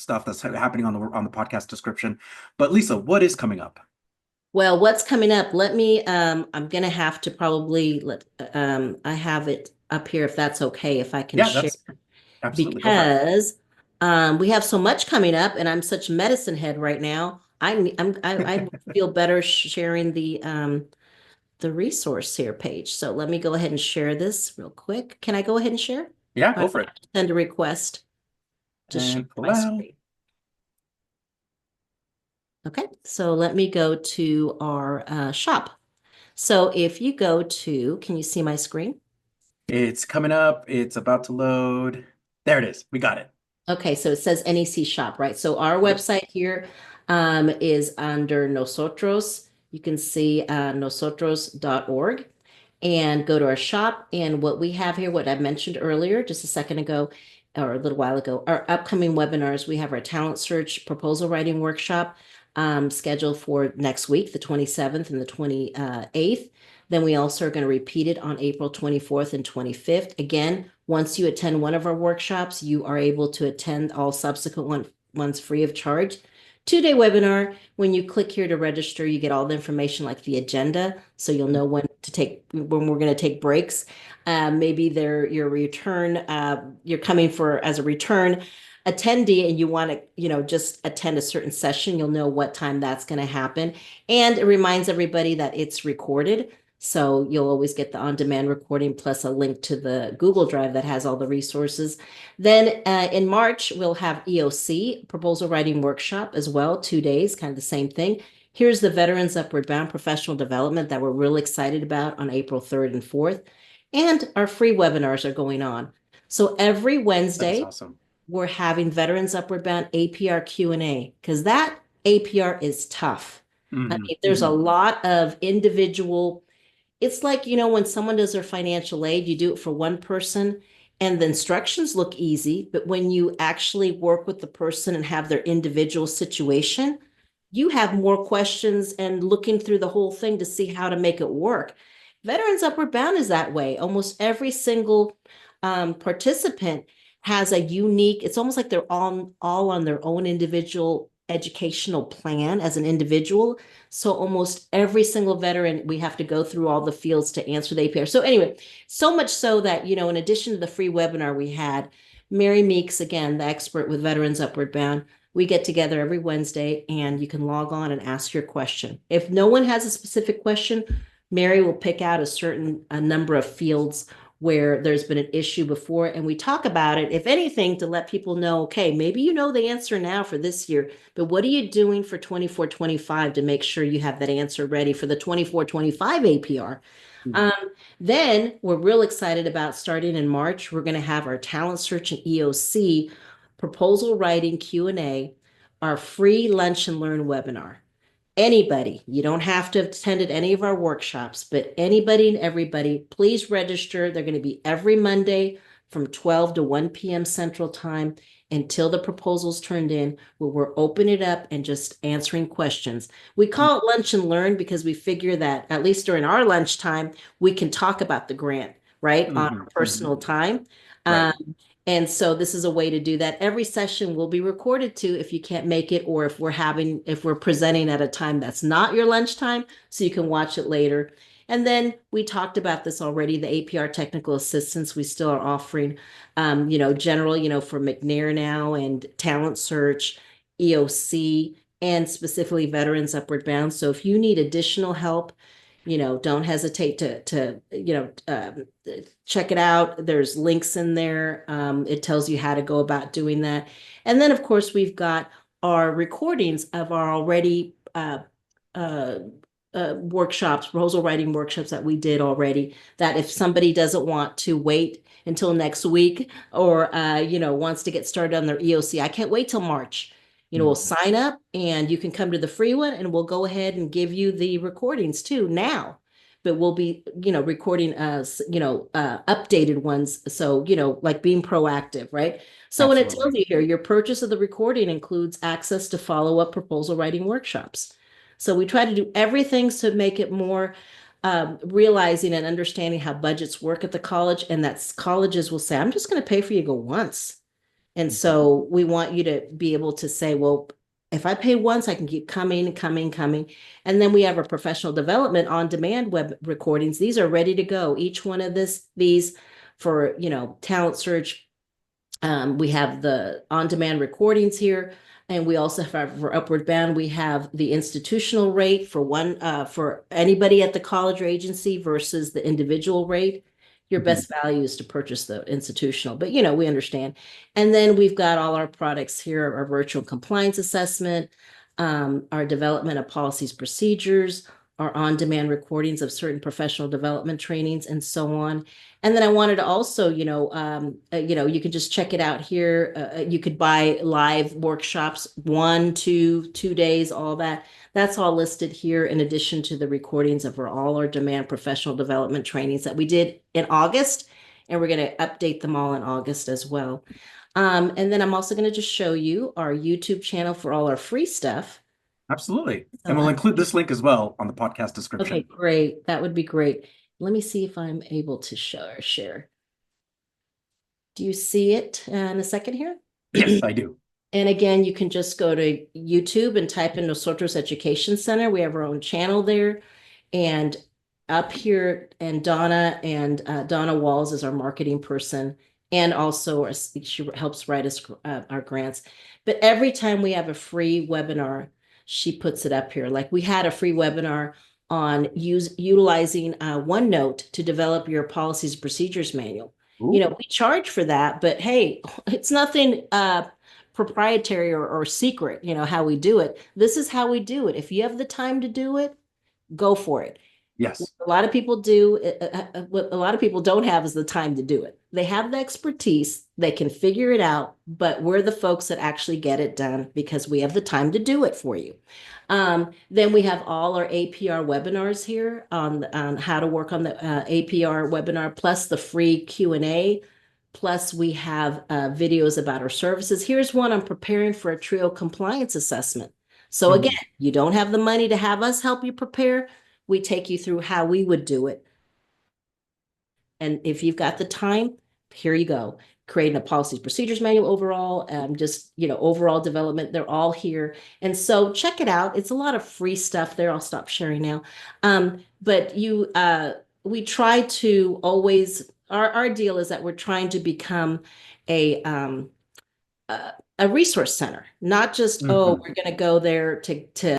stuff that's happening on the podcast description. But Lisa, what is coming up? Well, what's coming up? Let me, I'm gonna have to probably I have it up here if that's okay, if I can Yeah, share, that's absolutely, go for it. because we have so much coming up and I'm such medicine head right now. I feel better sharing the resource here page. So let me go ahead and share this real quick. Can I go ahead and share? Yeah, I go for it. have to send a request to share And my allow. screen. Okay, so let me go to our shop. So if you go to, can you see my screen? It's coming up. It's about to load. There it is. We got it. Okay, so it says NEC shop, right? So our Yep. website here is under Nosotros. You can see nosotros.org and go to our shop. And what we have here, what I mentioned earlier, just a second ago, or a little while ago, our upcoming webinars. We have our talent search proposal writing workshop scheduled for next week, the 27th and the 28th. Then we also are going to repeat it on April 24th and 25th. Again, once you attend one of our workshops, you are able to attend all subsequent ones free of charge. 2-day webinar. When you click here to register, you get all the information like the agenda. So you'll know when we're going to take breaks. Maybe your return, you're coming for as a return attendee and you want to, just attend a certain session, you'll know what time that's going to happen. And it reminds everybody that it's recorded. So you'll always get the on-demand recording plus a link to the Google Drive that has all the resources. Then in March, we'll have EOC, Proposal Writing Workshop as well, 2 days, kind of the same thing. Here's the Veterans Upward Bound Professional Development that we're really excited about on April 3rd and 4th. And our free webinars are going on. So every That is Wednesday, awesome. we're having Veterans Upward Bound APR Q&A because that APR is tough. I Hmm. mean, there's a Hmm. lot of individual, it's like, when someone does their financial aid, you do it for one person and the instructions look easy, but when you actually work with the person and have their individual situation, you have more questions and looking through the whole thing to see how to make it work. Veterans Upward Bound is that way. Almost every single participant has a unique, it's almost like they're all on their own individual educational plan as an individual. So almost every single veteran, we have to go through all the fields to answer the APR. So anyway, so much so that, in addition to the free webinar we had, Mary Meeks, again, the expert with Veterans Upward Bound, we get together every Wednesday and you can log on and ask your question. If no one has a specific question, Mary will pick out a number of fields where there's been an issue before and we talk about it, if anything, to let people know, okay, maybe you know the answer now for this year, but what are you doing for 24-25 to make sure you have that answer ready for the 24-25 APR? Hmm. Um, then we're real excited about starting in March. We're going to have our talent search and EOC proposal writing Q&A, our free lunch and learn webinar. Anybody, you don't have to have attended any of our workshops, but anybody and everybody, please register. They're going to be every Monday from 12 to 1 p.m. Central Time until the proposal's turned in, where we're opening it up and just answering questions. We call it lunch and learn because we figure that at least during our lunchtime, we can talk about the grant, right, on Hmm. our Hmm. personal time. Right. And so this is a way to do that. Every session will be recorded too if you can't make it, or if we're presenting at a time that's not your lunchtime, so you can watch it later. And then we talked about this already, the APR technical assistance we still are offering, general, for McNair now and talent search, EOC, and specifically veterans upward bound. So if you need additional help, don't hesitate to check it out. There's links in there. It tells you how to go about doing that. And then, of course, we've got our recordings of our already uh, workshops, proposal writing workshops that we did already. That if somebody doesn't want to wait until next week or, wants to get started on their EOC, I can't wait till March. We'll Hmm. sign up and you can come to the free one and we'll go ahead and give you the recordings too now. But we'll be, recording updated ones. So, like being proactive, right? So when it tells Absolutely. you here, your purchase of the recording includes access to follow-up proposal writing workshops. So we try to do everything to make it more realizing and understanding how budgets work at the college, and that colleges will say, I'm just going to pay for you to go once. And Mhm. so we want you to be able to say, well, if I pay once, I can keep coming, coming, coming. And then we have our professional development on demand web recordings. These are ready to go. Each one of these for, talent search. We have the on-demand recordings here, and we also have for Upward Bound, we have the institutional rate for anybody at the college or agency versus the individual rate. Your Mhm. best value is to purchase the institutional, but we understand. And then we've got all our products here, our virtual compliance assessment, our development of policies, procedures, our on-demand recordings of certain professional development trainings, and so on. And then I wanted to also, you can just check it out here. You could buy live workshops, 1, 2 days, all that. That's all listed here in addition to the recordings of all our demand professional development trainings that we did in August. And we're going to update them all in August as well. And then I'm also going to just show you our YouTube channel for all our free stuff. Absolutely. So, And we'll include this link as well on the podcast okay, description. great. That would be great. Let me see if I'm able to show or share. Do you see it in a second here? Yes, I do. And again, you can just go to YouTube and type in Nosotros Education Center. We have our own channel there. And up here, and Donna Walls is our marketing person. And also she helps write us our grants. But every time we have a free webinar, she puts it up here. Like we had a free webinar on utilizing OneNote to develop your policies and procedures manual. Ooh, We charge for that, but hey, it's nothing proprietary or secret, how we do it. This is how we do it. If you have the time to do it, go for it. What yes. a lot of people do, what a lot of people don't have is the time to do it. They have the expertise, they can figure it out, but we're the folks that actually get it done because we have the time to do it for you. Then we have all our APR webinars here on how to work on the APR webinar, plus the free Q&A. Plus, we have videos about our services. Here's one on preparing for a TRIO compliance assessment. So again, Mhm. you don't have the money to have us help you prepare. We take you through how we would do it. And if you've got the time, here you go. Creating a policies procedures manual overall, just overall development. They're all here, and so check it out. It's a lot of free stuff there. I'll stop sharing now. But we try to always. Our deal is that we're trying to become a um, a resource center, not just, oh, Mhm. we're going to go there to